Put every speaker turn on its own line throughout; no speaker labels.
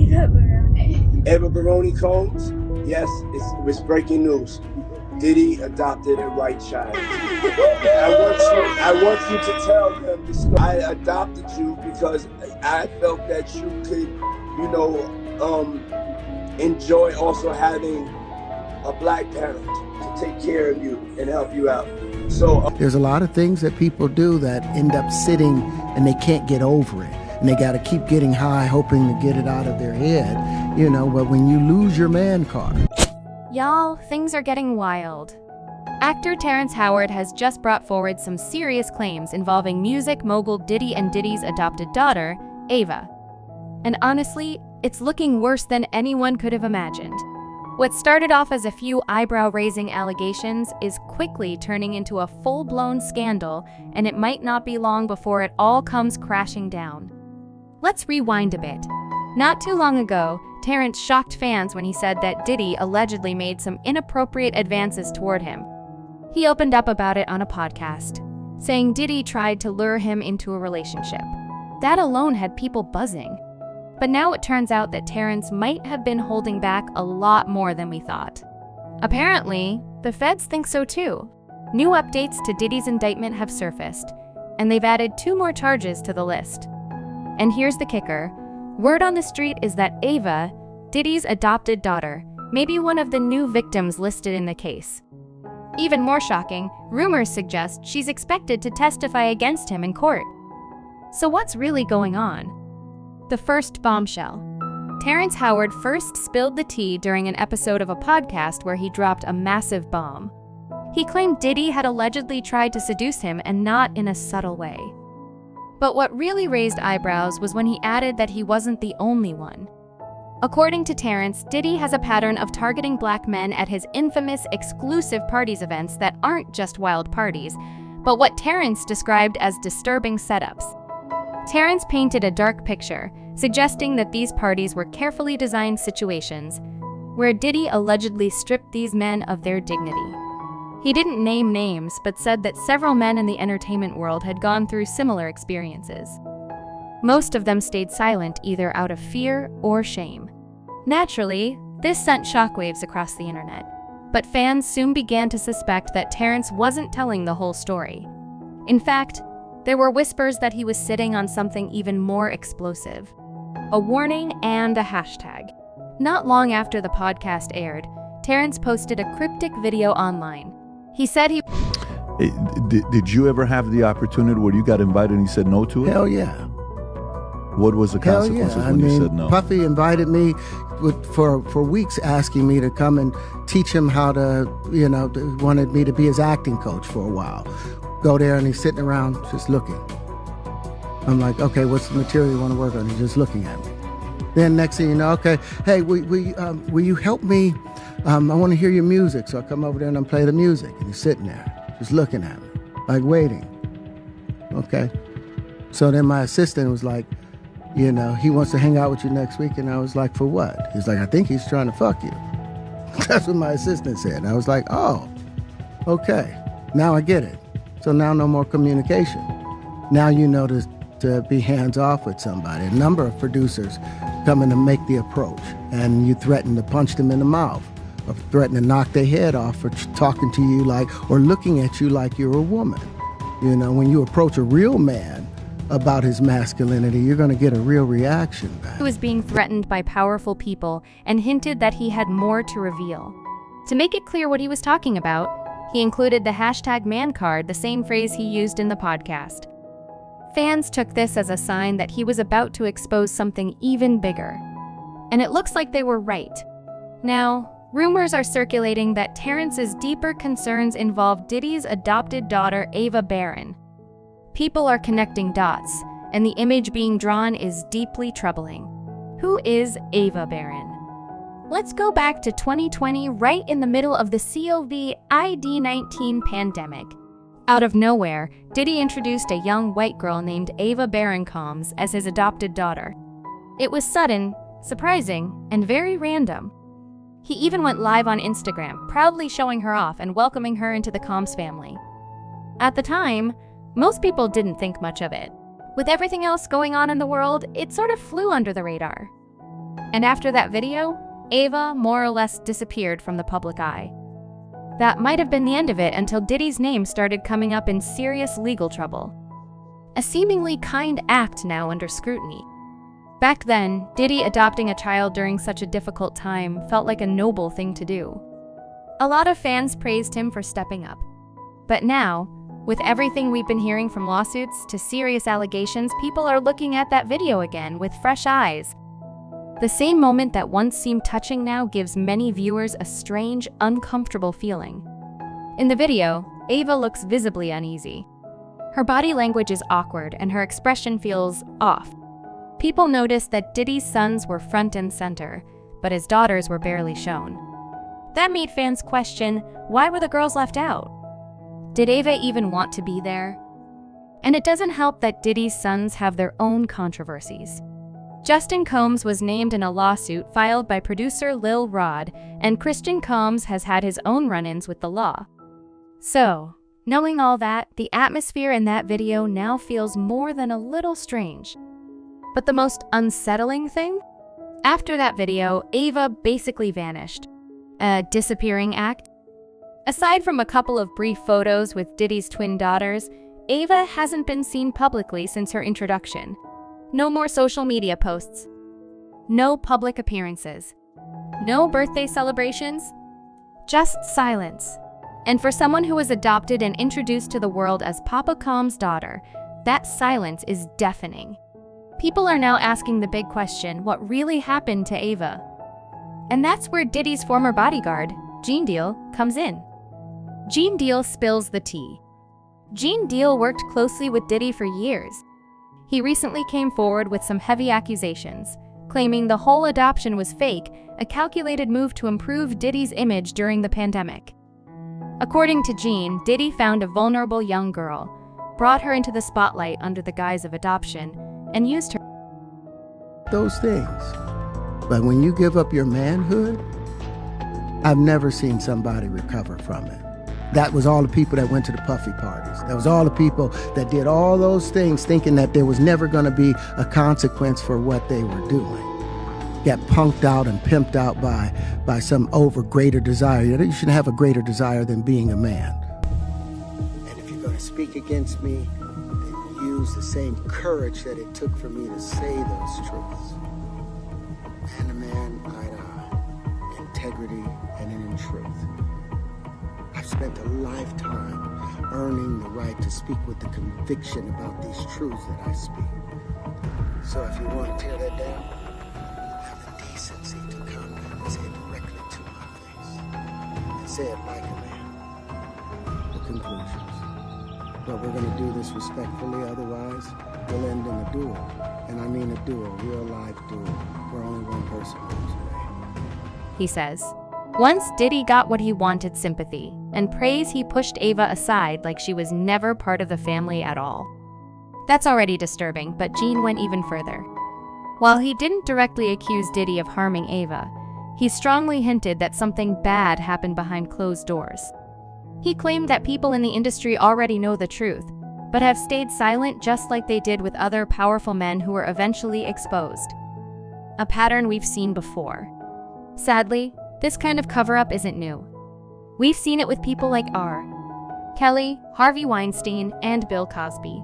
Eva Baroni Combs, yes, it was breaking news. Diddy adopted a white child. I want you to tell them the story. I adopted you because I felt that you could, enjoy also having a black parent to take care of you and help you out. So
there's a lot of things that people do that end up sitting and they can't get over it. And they got to keep getting high, hoping to get it out of their head, but when you lose your man card.
Y'all, things are getting wild. Actor Terrence Howard has just brought forward some serious claims involving music mogul Diddy and Diddy's adopted daughter, Ava. And honestly, it's looking worse than anyone could have imagined. What started off as a few eyebrow-raising allegations is quickly turning into a full-blown scandal, and it might not be long before it all comes crashing down. Let's rewind a bit. Not too long ago, Terrence shocked fans when he said that Diddy allegedly made some inappropriate advances toward him. He opened up about it on a podcast, saying Diddy tried to lure him into a relationship. That alone had people buzzing. But now it turns out that Terrence might have been holding back a lot more than we thought. Apparently, the feds think so too. New updates to Diddy's indictment have surfaced, and they've added 2 more charges to the list. And here's the kicker. Word on the street is that Ava, Diddy's adopted daughter, may be one of the new victims listed in the case. Even more shocking, rumors suggest she's expected to testify against him in court. So what's really going on? The first bombshell. Terrence Howard first spilled the tea during an episode of a podcast where he dropped a massive bomb. He claimed Diddy had allegedly tried to seduce him, and not in a subtle way. But what really raised eyebrows was when he added that he wasn't the only one. According to Terrence, Diddy has a pattern of targeting black men at his infamous exclusive parties events that aren't just wild parties, but what Terrence described as disturbing setups. Terrence painted a dark picture, suggesting that these parties were carefully designed situations where Diddy allegedly stripped these men of their dignity. He didn't name names, but said that several men in the entertainment world had gone through similar experiences. Most of them stayed silent either out of fear or shame. Naturally, this sent shockwaves across the internet, but fans soon began to suspect that Terrence wasn't telling the whole story. In fact, there were whispers that he was sitting on something even more explosive. A warning and a hashtag. Not long after the podcast aired, Terrence posted a cryptic video online. He said he...
Hey, did you ever have the opportunity where you got invited and you said no to it?
Hell yeah.
What was the consequences when you said no?
Puffy invited me for weeks, asking me to come and teach him how to, wanted me to be his acting coach for a while. Go there and he's sitting around just looking. I'm like, okay, what's the material you want to work on? He's just looking at me. Then next thing you know, okay, hey, will you help me? I want to hear your music. So I come over there and I play the music. And he's sitting there, just looking at me, like waiting. Okay. So then my assistant was like, he wants to hang out with you next week. And I was like, for what? He's like, I think he's trying to fuck you. That's what my assistant said. And I was like, oh, okay. Now I get it. So now no more communication. Now you know to be hands-off with somebody. A number of producers come in to make the approach, and you threaten to punch them in the mouth, or threaten to knock their head off for talking to you or looking at you like you're a woman. When you approach a real man about his masculinity, you're going to get a real reaction back.
He was being threatened by powerful people and hinted that he had more to reveal. To make it clear what he was talking about, he included the hashtag man card, the same phrase he used in the podcast. Fans took this as a sign that he was about to expose something even bigger. And it looks like they were right. Now, rumors are circulating that Terrence's deeper concerns involve Diddy's adopted daughter, Ava Barron. People are connecting dots, and the image being drawn is deeply troubling. Who is Ava Barron? Let's go back to 2020, right in the middle of the COVID-19 pandemic. Out of nowhere, Diddy introduced a young white girl named Ava Barron Combs as his adopted daughter. It was sudden, surprising, and very random. He even went live on Instagram, proudly showing her off and welcoming her into the Combs family. At the time, most people didn't think much of it. With everything else going on in the world, it sort of flew under the radar. And after that video, Ava more or less disappeared from the public eye. That might have been the end of it until Diddy's name started coming up in serious legal trouble. A seemingly kind act now under scrutiny. Back then, Diddy adopting a child during such a difficult time felt like a noble thing to do. A lot of fans praised him for stepping up. But now, with everything we've been hearing from lawsuits to serious allegations, people are looking at that video again with fresh eyes. The same moment that once seemed touching now gives many viewers a strange, uncomfortable feeling. In the video, Ava looks visibly uneasy. Her body language is awkward and her expression feels off. People noticed that Diddy's sons were front and center, but his daughters were barely shown. That made fans question, why were the girls left out? Did Ava even want to be there? And it doesn't help that Diddy's sons have their own controversies. Justin Combs was named in a lawsuit filed by producer Lil Rod, and Christian Combs has had his own run-ins with the law. So, knowing all that, the atmosphere in that video now feels more than a little strange. But the most unsettling thing? After that video, Ava basically vanished. A disappearing act? Aside from a couple of brief photos with Diddy's twin daughters, Ava hasn't been seen publicly since her introduction. No more social media posts. No public appearances. No birthday celebrations. Just silence. And for someone who was adopted and introduced to the world as Papa Combs' daughter, that silence is deafening. People are now asking the big question, what really happened to Ava? And that's where Diddy's former bodyguard, Gene Deal, comes in. Gene Deal spills the tea. Gene Deal worked closely with Diddy for years. He recently came forward with some heavy accusations, claiming the whole adoption was fake, a calculated move to improve Diddy's image during the pandemic. According to Gene, Diddy found a vulnerable young girl, brought her into the spotlight under the guise of adoption, and used her.
Those things. But when you give up your manhood, I've never seen somebody recover from it. That was all the people that went to the puffy parties. That was all the people that did all those things thinking that there was never going to be a consequence for what they were doing. Get punked out and pimped out by some greater desire. You shouldn't have a greater desire than being a man. And if you're going to speak against me, then use the same courage that it took for me to say those truths. And a man, eye to eye, integrity and in truth. I've spent a lifetime earning the right to speak with the conviction about these truths that I speak. So if you want to tear that down, have the decency to come and say it directly to my face. And say it like a man. The conclusions. But we're going to do this respectfully, otherwise we'll end in a duel. And I mean a duel, real life duel, where only one person moves away.
He says. Once Diddy got what he wanted, sympathy and praise, he pushed Ava aside like she was never part of the family at all. That's already disturbing, but Gene went even further. While he didn't directly accuse Diddy of harming Ava, he strongly hinted that something bad happened behind closed doors. He claimed that people in the industry already know the truth, but have stayed silent just like they did with other powerful men who were eventually exposed. A pattern we've seen before. Sadly, this kind of cover-up isn't new. We've seen it with people like R. Kelly, Harvey Weinstein, and Bill Cosby.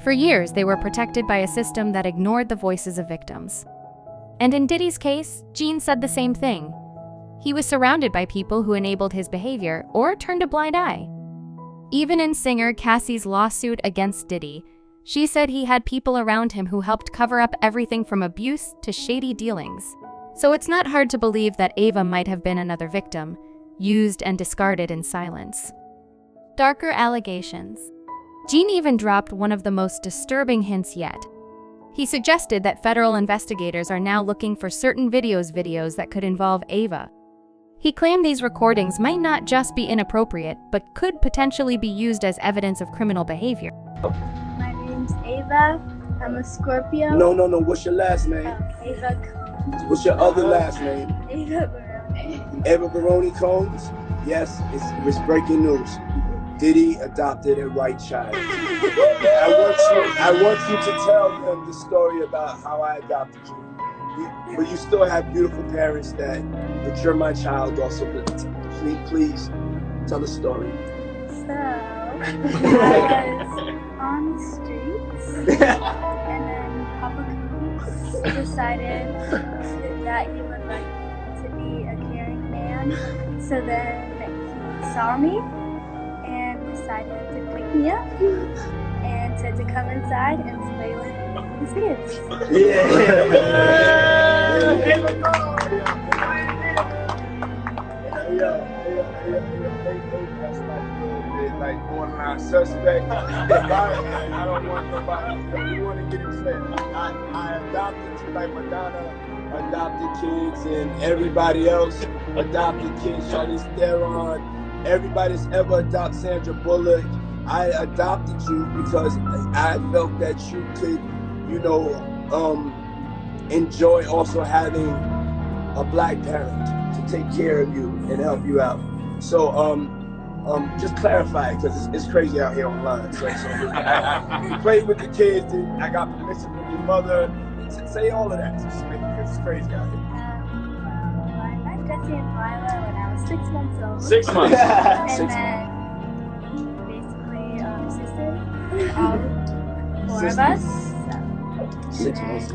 For years, they were protected by a system that ignored the voices of victims. And in Diddy's case, Gene said the same thing. He was surrounded by people who enabled his behavior or turned a blind eye. Even in singer Cassie's lawsuit against Diddy, she said he had people around him who helped cover up everything from abuse to shady dealings. So it's not hard to believe that Ava might have been another victim, used and discarded in silence. Darker allegations. Gene even dropped one of the most disturbing hints yet. He suggested that federal investigators are now looking for certain videos that could involve Ava. He claimed these recordings might not just be inappropriate, but could potentially be used as evidence of criminal behavior.
My name's Ava. I'm a Scorpio.
No. What's your last name?
Ava.
What's your other last name?
Ava Baroni.
Ava Baroni Combs? Yes, it's breaking news. Diddy adopted a white child. I want you to tell them the story about how I adopted you. but you still have beautiful parents but you're my child also. Please tell the story.
So, I was on the streets, and then Papa Coons decided that he would like to be a caring man. So then he saw me and decided to pick me up and to come inside and play with his kids.
That's like borderline suspect. I don't want nobody. You want to get it said. I adopted you like Madonna adopted kids and everybody else adopted kids. Charlize Theron, everybody's ever adopted Sandra Bullock. I adopted you because I felt that you could, enjoy also having a black parent to take care of you and help you out. So just clarify, because it's crazy out here online. So you played with the kids, and I got permission from your mother. Say all of that. It's crazy out here.
I met Jesse and Lila when I was 6 months old.
6 months.
And then basically sisters, all 4 of us. So.
6 months.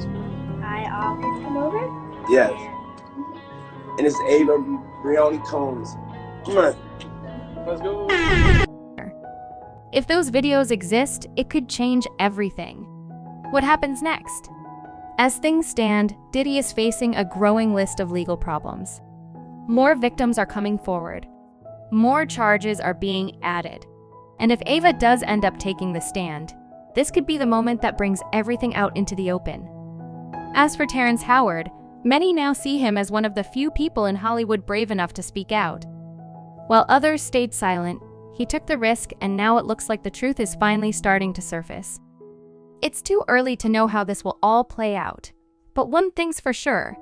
I always come over.
Yes. And it's Ava Brioni Combs. Come on. Let's go.
If those videos exist, it could change everything. What happens next? As things stand, Diddy is facing a growing list of legal problems. More victims are coming forward. More charges are being added. And if Ava does end up taking the stand, this could be the moment that brings everything out into the open. As for Terrence Howard, many now see him as one of the few people in Hollywood brave enough to speak out. While others stayed silent, he took the risk, and now it looks like the truth is finally starting to surface. It's too early to know how this will all play out. But one thing's for sure,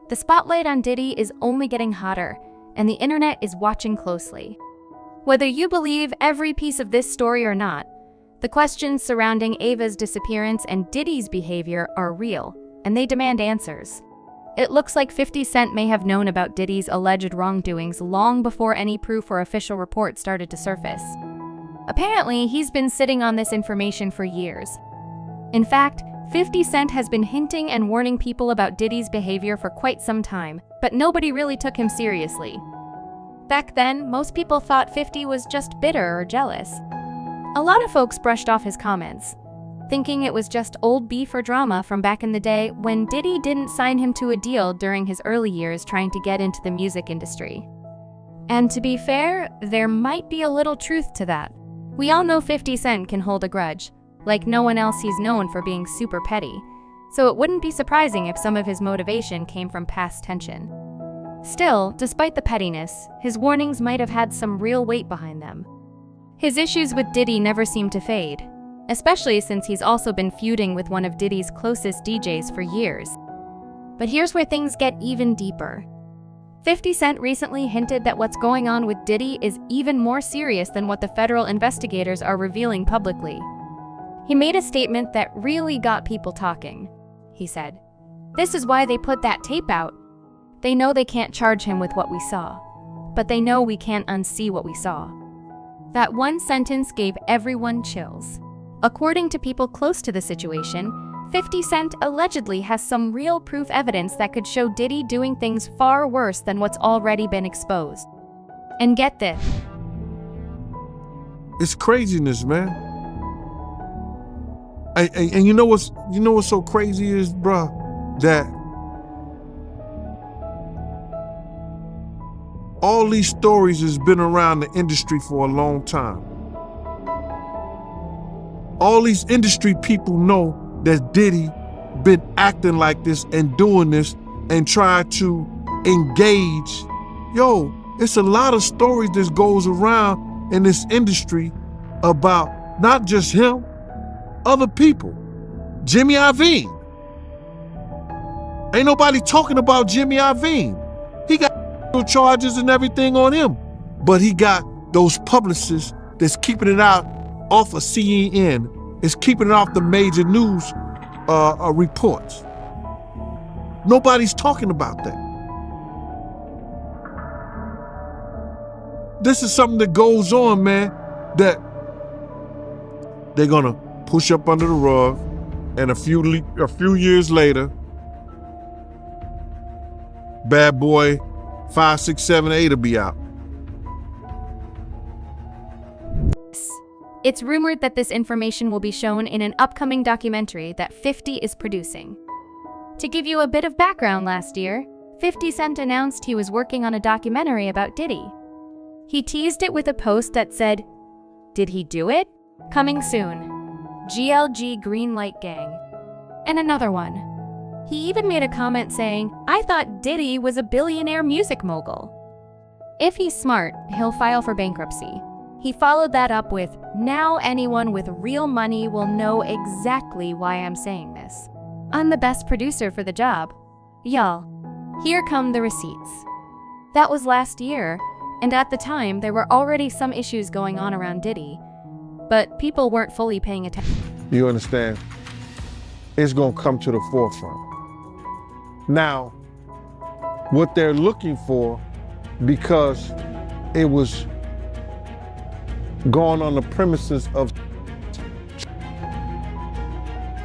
the spotlight on Diddy is only getting hotter, and the internet is watching closely. Whether you believe every piece of this story or not, the questions surrounding Ava's disappearance and Diddy's behavior are real, and they demand answers. It looks like 50 Cent may have known about Diddy's alleged wrongdoings long before any proof or official report started to surface. Apparently, he's been sitting on this information for years. In fact, 50 Cent has been hinting and warning people about Diddy's behavior for quite some time, but nobody really took him seriously. Back then, most people thought 50 was just bitter or jealous. A lot of folks brushed off his comments, thinking it was just old beef or drama from back in the day when Diddy didn't sign him to a deal during his early years trying to get into the music industry. And to be fair, there might be a little truth to that. We all know 50 Cent can hold a grudge. Like no one else, he's known for being super petty, so it wouldn't be surprising if some of his motivation came from past tension. Still, despite the pettiness, his warnings might have had some real weight behind them. His issues with Diddy never seem to fade, especially since he's also been feuding with one of Diddy's closest DJs for years. But here's where things get even deeper. 50 Cent recently hinted that what's going on with Diddy is even more serious than what the federal investigators are revealing publicly. He made a statement that really got people talking. He said, "This is why they put that tape out. They know they can't charge him with what we saw, but they know we can't unsee what we saw." That one sentence gave everyone chills. According to people close to the situation, 50 Cent allegedly has some real proof evidence that could show Diddy doing things far worse than what's already been exposed. And get this.
It's craziness, man. And you know what's so crazy is, bruh, that all these stories has been around the industry for a long time. All these industry people know that Diddy been acting like this and doing this and trying to engage. Yo, it's a lot of stories that goes around in this industry about not just him, other people. Jimmy Iovine. Ain't nobody talking about Jimmy Iovine. He got charges and everything on him, but he got those publicists that's keeping it out off of CNN, is keeping it off the major news reports. Nobody's talking about that. This is something that goes on, man, that they're gonna push up under the rug, and a few years later, Bad Boy 5, 6, 7, 8 will be out.
It's rumored that this information will be shown in an upcoming documentary that 50 is producing. To give you a bit of background, last year, 50 Cent announced he was working on a documentary about Diddy. He teased it with a post that said, "Did he do it? Coming soon. GLG Green Light Gang." And another one. He even made a comment saying, "I thought Diddy was a billionaire music mogul." If he's smart, he'll file for bankruptcy. He followed that up with, "Now anyone with real money will know exactly why I'm saying this. I'm the best producer for the job. Y'all, here come the receipts." That was last year, and at the time there were already some issues going on around Diddy, but people weren't fully paying attention.
You understand? It's gonna come to the forefront. Now, what they're looking for, because it was going on the premises of,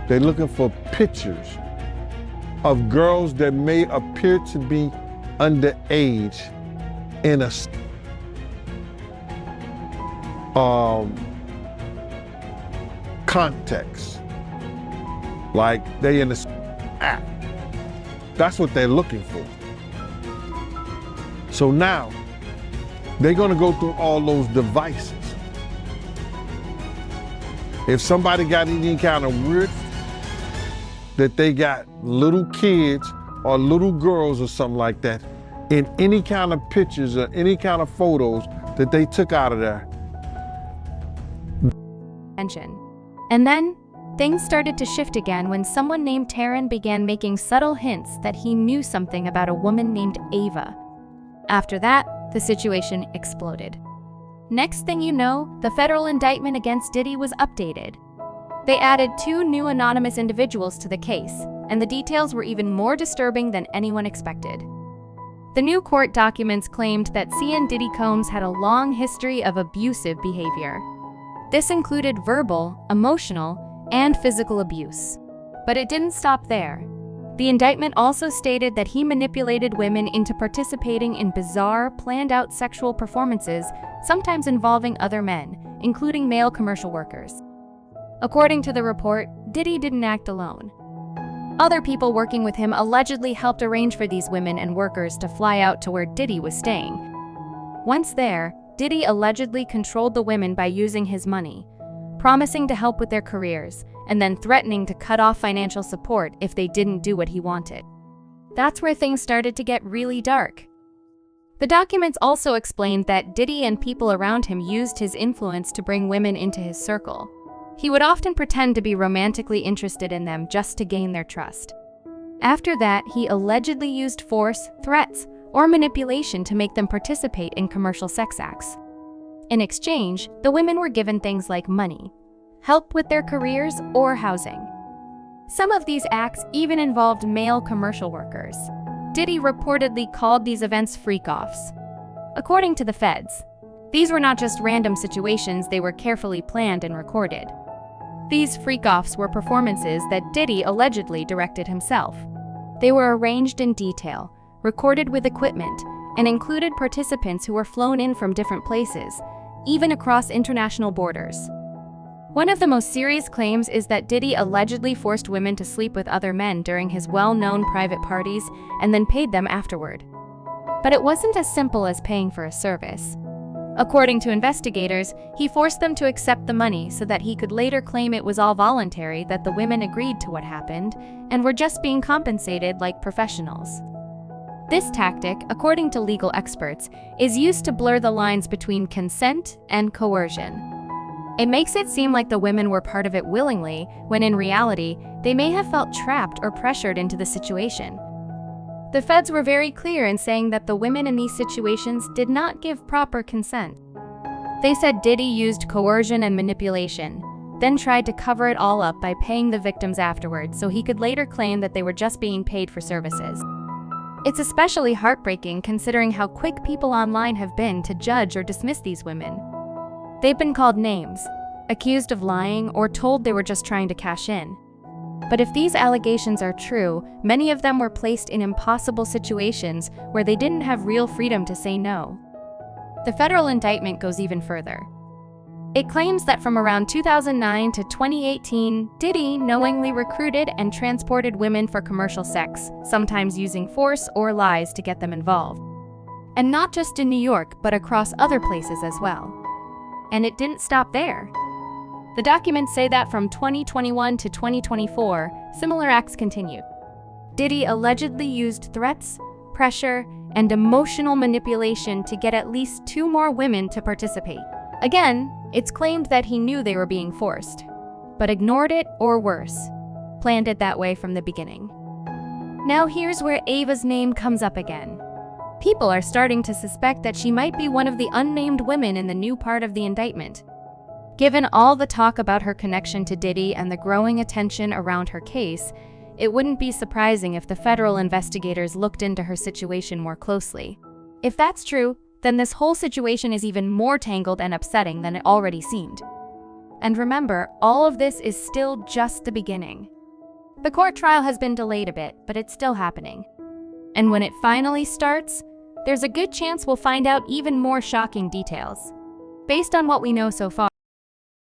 they're looking for pictures of girls that may appear to be underage in a context, like they in the act. That's what they're looking for. So now they're gonna go through all those devices. If somebody got any kind of weird, that they got little kids or little girls or something like that in any kind of pictures or any kind of photos that they took out of there.
And then, things started to shift again when someone named Terrence began making subtle hints that he knew something about a woman named Ava. After that, the situation exploded. Next thing you know, the federal indictment against Diddy was updated. They added 2 new anonymous individuals to the case, and the details were even more disturbing than anyone expected. The new court documents claimed that Diddy Combs had a long history of abusive behavior. This included verbal, emotional, and physical abuse. But it didn't stop there. The indictment also stated that he manipulated women into participating in bizarre, planned-out sexual performances, sometimes involving other men, including male commercial workers. According to the report, Diddy didn't act alone. Other people working with him allegedly helped arrange for these women and workers to fly out to where Diddy was staying. Once there, Diddy allegedly controlled the women by using his money, promising to help with their careers, and then threatening to cut off financial support if they didn't do what he wanted. That's where things started to get really dark. The documents also explained that Diddy and people around him used his influence to bring women into his circle. He would often pretend to be romantically interested in them just to gain their trust. After that, he allegedly used force, threats, or manipulation to make them participate in commercial sex acts. In exchange, the women were given things like money, help with their careers, or housing. Some of these acts even involved male commercial workers. Diddy reportedly called these events freak-offs. According to the feds, these were not just random situations, they were carefully planned and recorded. These freak-offs were performances that Diddy allegedly directed himself. They were arranged in detail, recorded with equipment, and included participants who were flown in from different places, even across international borders. One of the most serious claims is that Diddy allegedly forced women to sleep with other men during his well-known private parties and then paid them afterward. But it wasn't as simple as paying for a service. According to investigators, he forced them to accept the money so that he could later claim it was all voluntary, that the women agreed to what happened and were just being compensated like professionals. This tactic, according to legal experts, is used to blur the lines between consent and coercion. It makes it seem like the women were part of it willingly, when in reality, they may have felt trapped or pressured into the situation. The feds were very clear in saying that the women in these situations did not give proper consent. They said Diddy used coercion and manipulation, then tried to cover it all up by paying the victims afterwards so he could later claim that they were just being paid for services. It's especially heartbreaking considering how quick people online have been to judge or dismiss these women. They've been called names, accused of lying, or told they were just trying to cash in. But if these allegations are true, many of them were placed in impossible situations where they didn't have real freedom to say no. The federal indictment goes even further. It claims that from around 2009 to 2018, Diddy knowingly recruited and transported women for commercial sex, sometimes using force or lies to get them involved. And not just in New York, but across other places as well. And it didn't stop there. The documents say that from 2021 to 2024, similar acts continued. Diddy allegedly used threats, pressure, and emotional manipulation to get at least 2 more women to participate. Again, it's claimed that he knew they were being forced, but ignored it, or worse, planned it that way from the beginning. Now here's where Ava's name comes up again. People are starting to suspect that she might be one of the unnamed women in the new part of the indictment. Given all the talk about her connection to Diddy and the growing attention around her case, it wouldn't be surprising if the federal investigators looked into her situation more closely. If that's true, then this whole situation is even more tangled and upsetting than it already seemed. And remember, all of this is still just the beginning. The court trial has been delayed a bit, but it's still happening. And when it finally starts, there's a good chance we'll find out even more shocking details. Based on what we know so far,